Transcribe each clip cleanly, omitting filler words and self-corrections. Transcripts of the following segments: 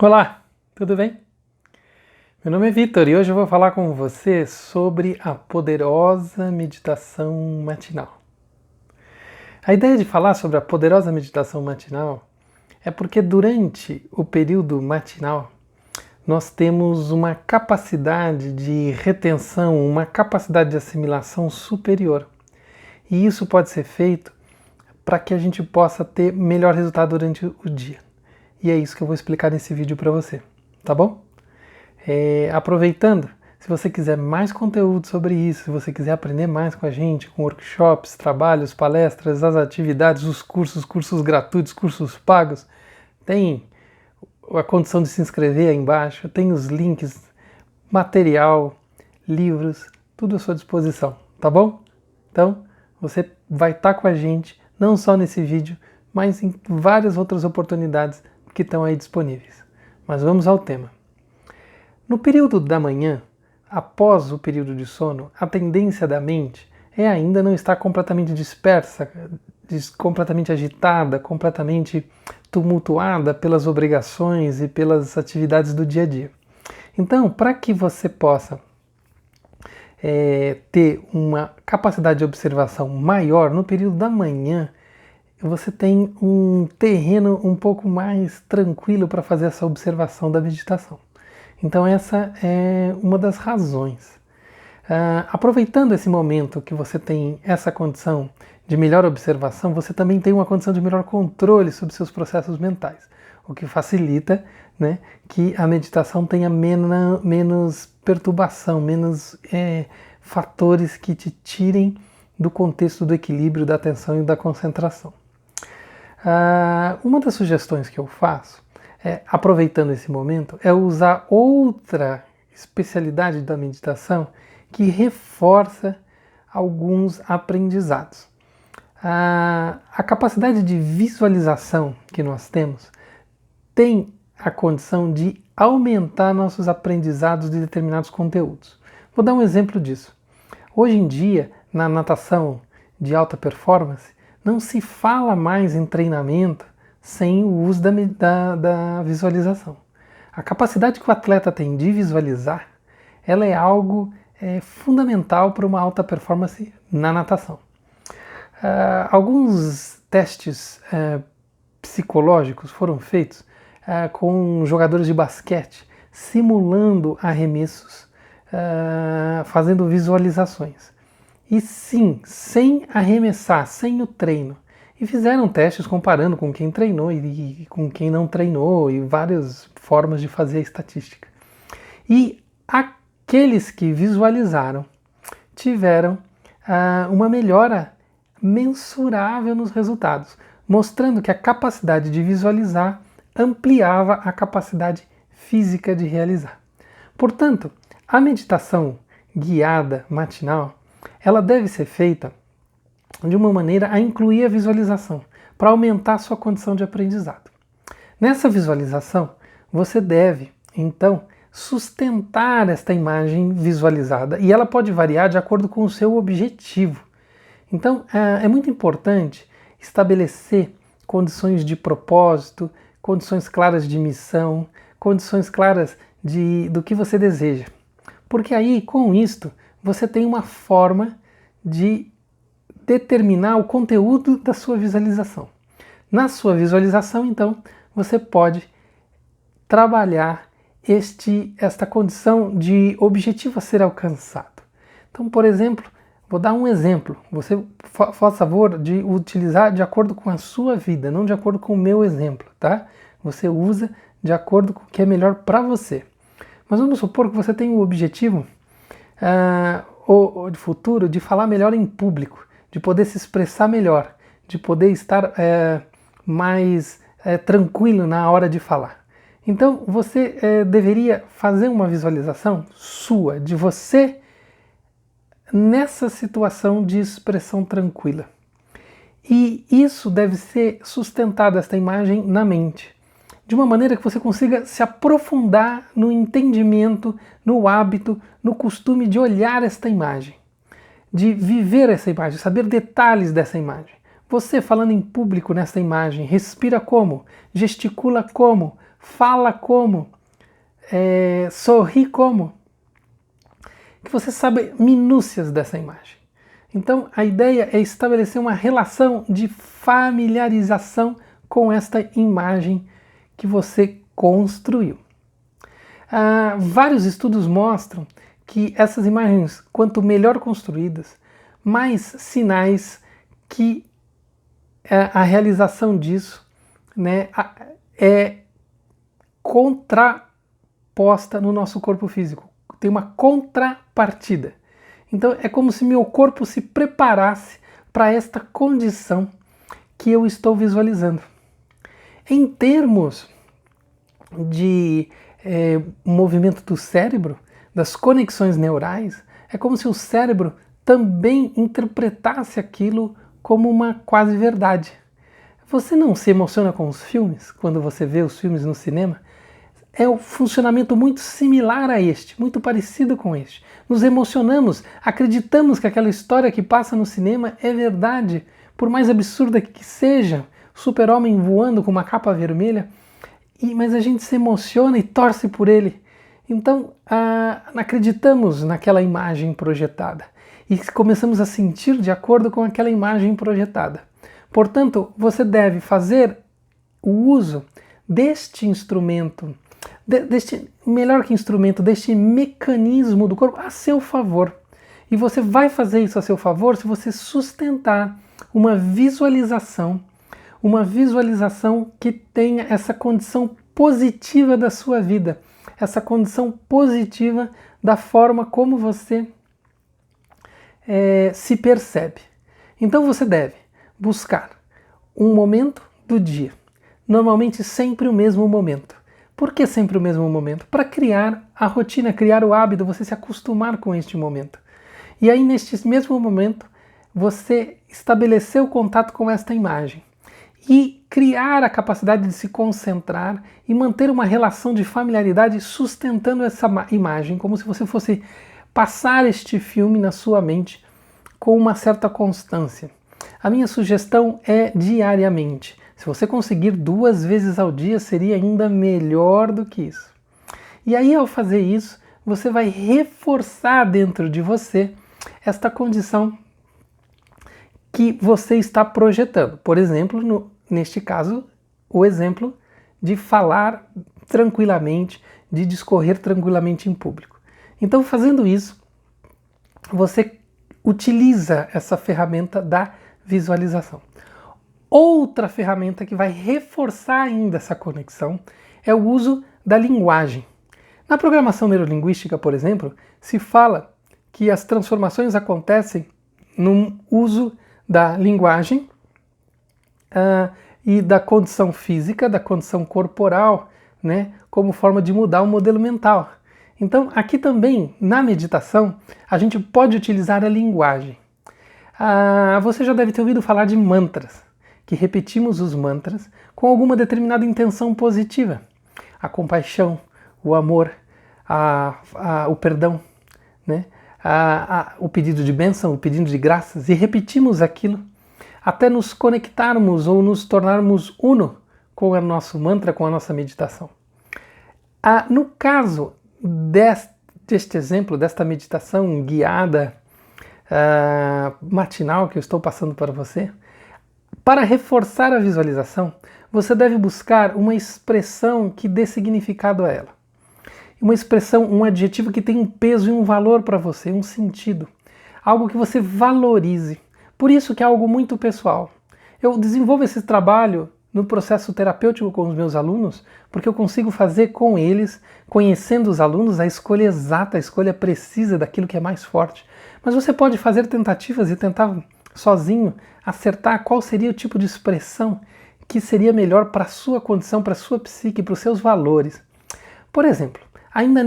Olá, tudo bem? Meu nome é Vitor e hoje eu vou falar com você sobre a poderosa meditação matinal. A ideia de falar sobre a poderosa meditação matinal é porque durante o período matinal nós temos uma capacidade de retenção, uma capacidade de assimilação superior. E isso pode ser feito para que a gente possa ter melhor resultado durante o dia. E é isso que eu vou explicar nesse vídeo para você, tá bom? Aproveitando, se você quiser mais conteúdo sobre isso, se você quiser aprender mais com a gente, com workshops, trabalhos, palestras, as atividades, os cursos gratuitos, cursos pagos, tem a condição de se inscrever aí embaixo, tem os links, material, livros, tudo à sua disposição, tá bom? Então, você vai estar com a gente, não só nesse vídeo, mas em várias outras oportunidades que estão aí disponíveis. Mas vamos ao tema. No período da manhã, após o período de sono, a tendência da mente é ainda não estar completamente dispersa, completamente agitada, completamente tumultuada pelas obrigações e pelas atividades do dia a dia. Então, para que você possa ter uma capacidade de observação maior no período da manhã, você tem um terreno um pouco mais tranquilo para fazer essa observação da meditação. Então essa é uma das razões. Aproveitando esse momento que você tem essa condição de melhor observação, você também tem uma condição de melhor controle sobre seus processos mentais, o que facilita, né, que a meditação tenha menos perturbação, menos fatores que te tirem do contexto do equilíbrio, da atenção e da concentração. Uma das sugestões que eu faço, aproveitando esse momento, é usar outra especialidade da meditação que reforça alguns aprendizados. A capacidade de visualização que nós temos tem a condição de aumentar nossos aprendizados de determinados conteúdos. Vou dar um exemplo disso. Hoje em dia, na natação de alta performance, não se fala mais em treinamento sem o uso da visualização. A capacidade que o atleta tem de visualizar, ela é algo fundamental para uma alta performance na natação. Alguns testes psicológicos foram feitos com jogadores de basquete, simulando arremessos, fazendo visualizações. E sim, sem arremessar, sem o treino. E fizeram testes comparando com quem treinou e com quem não treinou, e várias formas de fazer a estatística. E aqueles que visualizaram tiveram uma melhora mensurável nos resultados, mostrando que a capacidade de visualizar ampliava a capacidade física de realizar. Portanto, a meditação guiada matinal, ela deve ser feita de uma maneira a incluir a visualização, para aumentar a sua condição de aprendizado. Nessa visualização, você deve, então, sustentar esta imagem visualizada, e ela pode variar de acordo com o seu objetivo. Então, é muito importante estabelecer condições de propósito, condições claras de missão, condições claras do que você deseja. Porque aí, com isto, você tem uma forma de determinar o conteúdo da sua visualização. Na sua visualização, então, você pode trabalhar esta condição de objetivo a ser alcançado. Então, por exemplo, vou dar um exemplo. Você faz favor de utilizar de acordo com a sua vida, não de acordo com o meu exemplo, tá? Você usa de acordo com o que é melhor para você. Mas vamos supor que você tem o objetivo de futuro de falar melhor em público, de poder se expressar melhor, de poder estar mais tranquilo na hora de falar. Então você deveria fazer uma visualização sua, de você nessa situação de expressão tranquila. E isso deve ser sustentado, esta imagem, na mente, de uma maneira que você consiga se aprofundar no entendimento, no hábito, no costume de olhar esta imagem, de viver essa imagem, saber detalhes dessa imagem. Você falando em público nessa imagem, respira como? Gesticula como? fala como, sorri como, que você sabe minúcias dessa imagem. Então a ideia é estabelecer uma relação de familiarização com esta imagem que você construiu. Vários estudos mostram que essas imagens, quanto melhor construídas, mais sinais que a realização disso, né, é contraposta no nosso corpo físico. Tem uma contrapartida. Então é como se meu corpo se preparasse para esta condição que eu estou visualizando. Em termos de movimento do cérebro, das conexões neurais, é como se o cérebro também interpretasse aquilo como uma quase verdade. Você não se emociona com os filmes, quando você vê os filmes no cinema? É um funcionamento muito similar a este, muito parecido com este. Nos emocionamos, acreditamos que aquela história que passa no cinema é verdade, por mais absurda que seja, super-homem voando com uma capa vermelha, mas a gente se emociona e torce por ele. Então, acreditamos naquela imagem projetada e começamos a sentir de acordo com aquela imagem projetada. Portanto, você deve fazer o uso deste instrumento, melhor que instrumento, deste mecanismo do corpo a seu favor. E você vai fazer isso a seu favor se você sustentar uma visualização que tenha essa condição positiva da sua vida, essa condição positiva da forma como você se percebe. Então você deve buscar um momento do dia, normalmente sempre o mesmo momento. Por que sempre o mesmo momento? Para criar a rotina, criar o hábito, você se acostumar com este momento. E aí, neste mesmo momento, você estabeleceu contato com esta imagem e criar a capacidade de se concentrar e manter uma relação de familiaridade sustentando essa imagem, como se você fosse passar este filme na sua mente com uma certa constância. A minha sugestão é diariamente. Se você conseguir 2 vezes ao dia, seria ainda melhor do que isso. E aí, ao fazer isso, você vai reforçar dentro de você esta condição que você está projetando. Por exemplo, neste caso, o exemplo de falar tranquilamente, de discorrer tranquilamente em público. Então, fazendo isso, você utiliza essa ferramenta da visualização. Outra ferramenta que vai reforçar ainda essa conexão é o uso da linguagem. Na programação neurolinguística, por exemplo, se fala que as transformações acontecem no uso da linguagem e da condição física, da condição corporal, né, como forma de mudar o modelo mental. Então, aqui também, na meditação, a gente pode utilizar a linguagem. Você já deve ter ouvido falar de mantras, que repetimos os mantras com alguma determinada intenção positiva. A compaixão, o amor, o perdão, né? O pedido de bênção, o pedido de graças, e repetimos aquilo até nos conectarmos ou nos tornarmos uno com o nosso mantra, com a nossa meditação. No caso deste exemplo, desta meditação guiada matinal que eu estou passando para você, para reforçar a visualização, você deve buscar uma expressão que dê significado a ela. Uma expressão, um adjetivo que tenha um peso e um valor para você, um sentido. Algo que você valorize. Por isso que é algo muito pessoal. Eu desenvolvo esse trabalho no processo terapêutico com os meus alunos, porque eu consigo fazer com eles, conhecendo os alunos, a escolha exata, a escolha precisa daquilo que é mais forte. Mas você pode fazer tentativas e tentar sozinho acertar qual seria o tipo de expressão que seria melhor para a sua condição, para a sua psique, para os seus valores. Por exemplo, ainda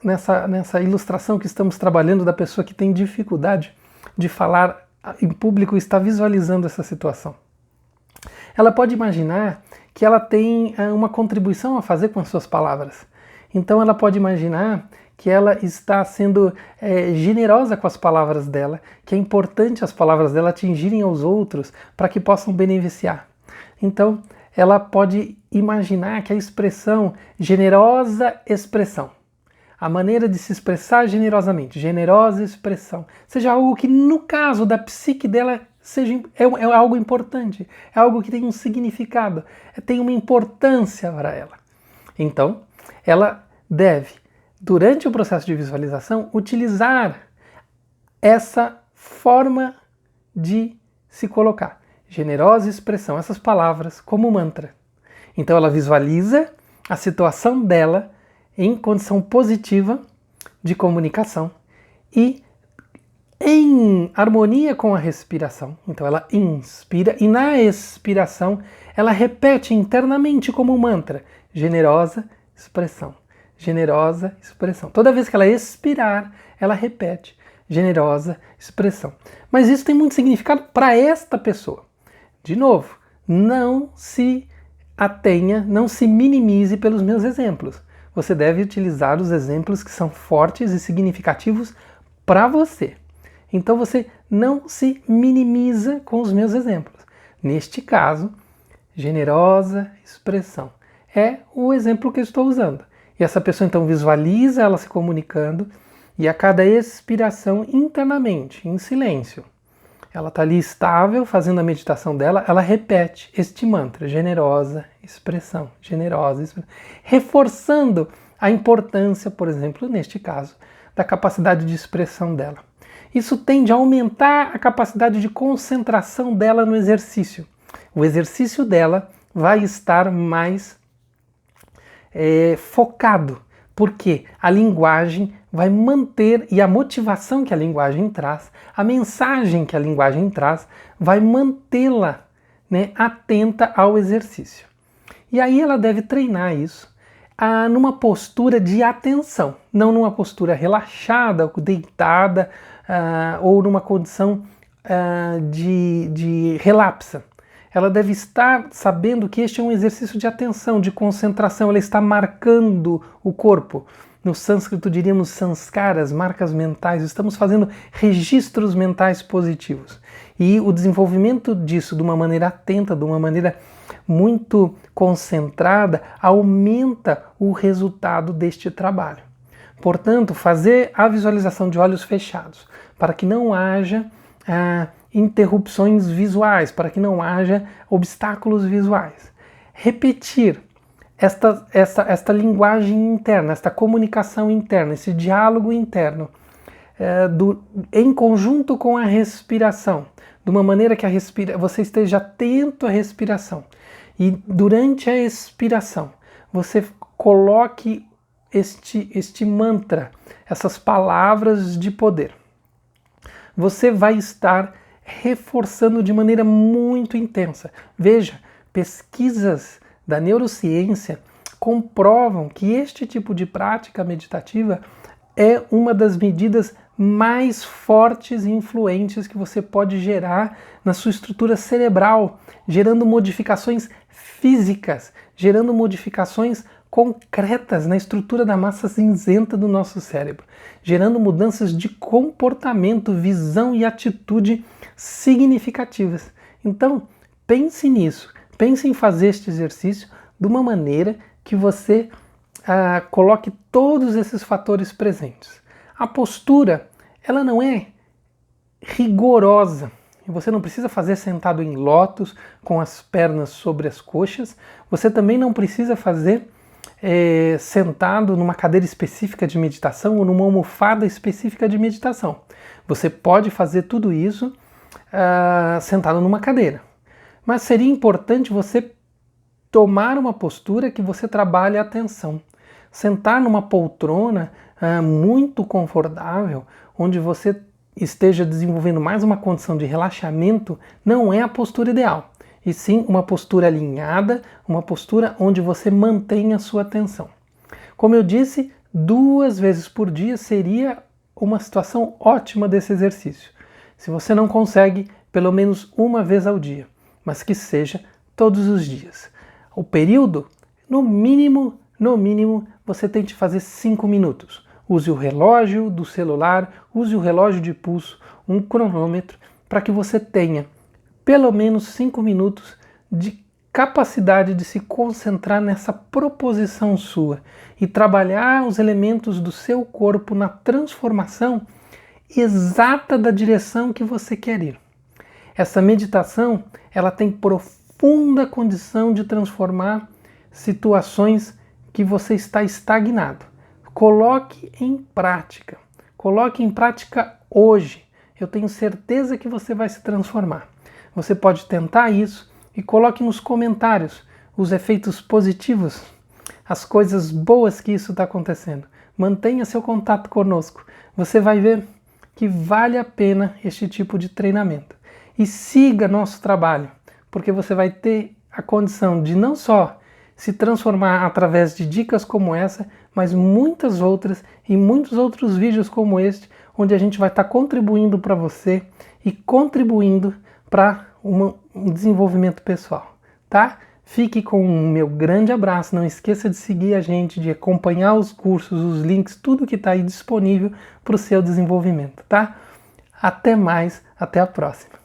nessa ilustração que estamos trabalhando da pessoa que tem dificuldade de falar em público e está visualizando essa situação. Ela pode imaginar que ela tem uma contribuição a fazer com as suas palavras. Então ela pode imaginar que ela está sendo generosa com as palavras dela, que é importante as palavras dela atingirem aos outros para que possam beneficiar. Então, ela pode imaginar que a expressão generosa expressão, a maneira de se expressar generosamente, generosa expressão, seja algo que no caso da psique dela é algo importante, é algo que tem um significado, tem uma importância para ela. Então, ela deve, durante o processo de visualização, utilizar essa forma de se colocar, generosa expressão, essas palavras como mantra. Então ela visualiza a situação dela em condição positiva de comunicação e em harmonia com a respiração. Então ela inspira e na expiração ela repete internamente como mantra, generosa expressão, generosa expressão. Toda vez que ela expirar, ela repete, generosa expressão. Mas isso tem muito significado para esta pessoa. De novo, não se atenha, não se minimize pelos meus exemplos. Você deve utilizar os exemplos que são fortes e significativos para você. Então você não se minimiza com os meus exemplos. Neste caso, generosa expressão é o exemplo que eu estou usando. E essa pessoa então visualiza ela se comunicando e a cada expiração internamente, em silêncio, ela está ali estável, fazendo a meditação dela, ela repete este mantra, generosa expressão, reforçando a importância, por exemplo, neste caso, da capacidade de expressão dela. Isso tende a aumentar a capacidade de concentração dela no exercício. O exercício dela vai estar mais focado, porque a linguagem vai manter, e a motivação que a linguagem traz, a mensagem que a linguagem traz, vai mantê-la, né, atenta ao exercício. E aí ela deve treinar isso numa postura de atenção, não numa postura relaxada, deitada, ou numa condição de relapsa. Ela deve estar sabendo que este é um exercício de atenção, de concentração, ela está marcando o corpo. No sânscrito diríamos sanskaras, marcas mentais, estamos fazendo registros mentais positivos. E o desenvolvimento disso de uma maneira atenta, de uma maneira muito concentrada, aumenta o resultado deste trabalho. Portanto, fazer a visualização de olhos fechados, para que não haja interrupções visuais, para que não haja obstáculos visuais. Repetir esta linguagem interna, esta comunicação interna, esse diálogo interno, em conjunto com a respiração, de uma maneira que você esteja atento à respiração. E durante a expiração, você coloque este mantra, essas palavras de poder. Você vai estar reforçando de maneira muito intensa. Veja, pesquisas da neurociência comprovam que este tipo de prática meditativa é uma das medidas mais fortes e influentes que você pode gerar na sua estrutura cerebral, gerando modificações físicas, gerando modificações concretas na estrutura da massa cinzenta do nosso cérebro, gerando mudanças de comportamento, visão e atitude significativas. Então, pense nisso, pense em fazer este exercício de uma maneira que você coloque todos esses fatores presentes. A postura, ela não é rigorosa. Você não precisa fazer sentado em lótus, com as pernas sobre as coxas. Você também não precisa fazer sentado numa cadeira específica de meditação ou numa almofada específica de meditação. Você pode fazer tudo isso sentado numa cadeira. Mas seria importante você tomar uma postura que você trabalhe a atenção. Sentar numa poltrona muito confortável, onde você esteja desenvolvendo mais uma condição de relaxamento, não é a postura ideal. E sim uma postura alinhada, uma postura onde você mantém a sua atenção. Como eu disse, 2 vezes por dia seria uma situação ótima desse exercício. Se você não consegue, pelo menos 1 vez ao dia, mas que seja todos os dias. O período, no mínimo, você tente fazer 5 minutos. Use o relógio do celular, use o relógio de pulso, um cronômetro, para que você tenha pelo menos 5 minutos de capacidade de se concentrar nessa proposição sua e trabalhar os elementos do seu corpo na transformação exata da direção que você quer ir. Essa meditação, ela tem profunda condição de transformar situações que você está estagnado. Coloque em prática. Coloque em prática hoje. Eu tenho certeza que você vai se transformar. Você pode tentar isso e coloque nos comentários os efeitos positivos, as coisas boas que isso está acontecendo. Mantenha seu contato conosco. Você vai ver que vale a pena este tipo de treinamento. E siga nosso trabalho, porque você vai ter a condição de não só se transformar através de dicas como essa, mas muitas outras e muitos outros vídeos como este, onde a gente vai estar contribuindo para você e contribuindo para um desenvolvimento pessoal, tá? Fique com o meu grande abraço, não esqueça de seguir a gente, de acompanhar os cursos, os links, tudo que está aí disponível para o seu desenvolvimento, tá? Até mais, até a próxima.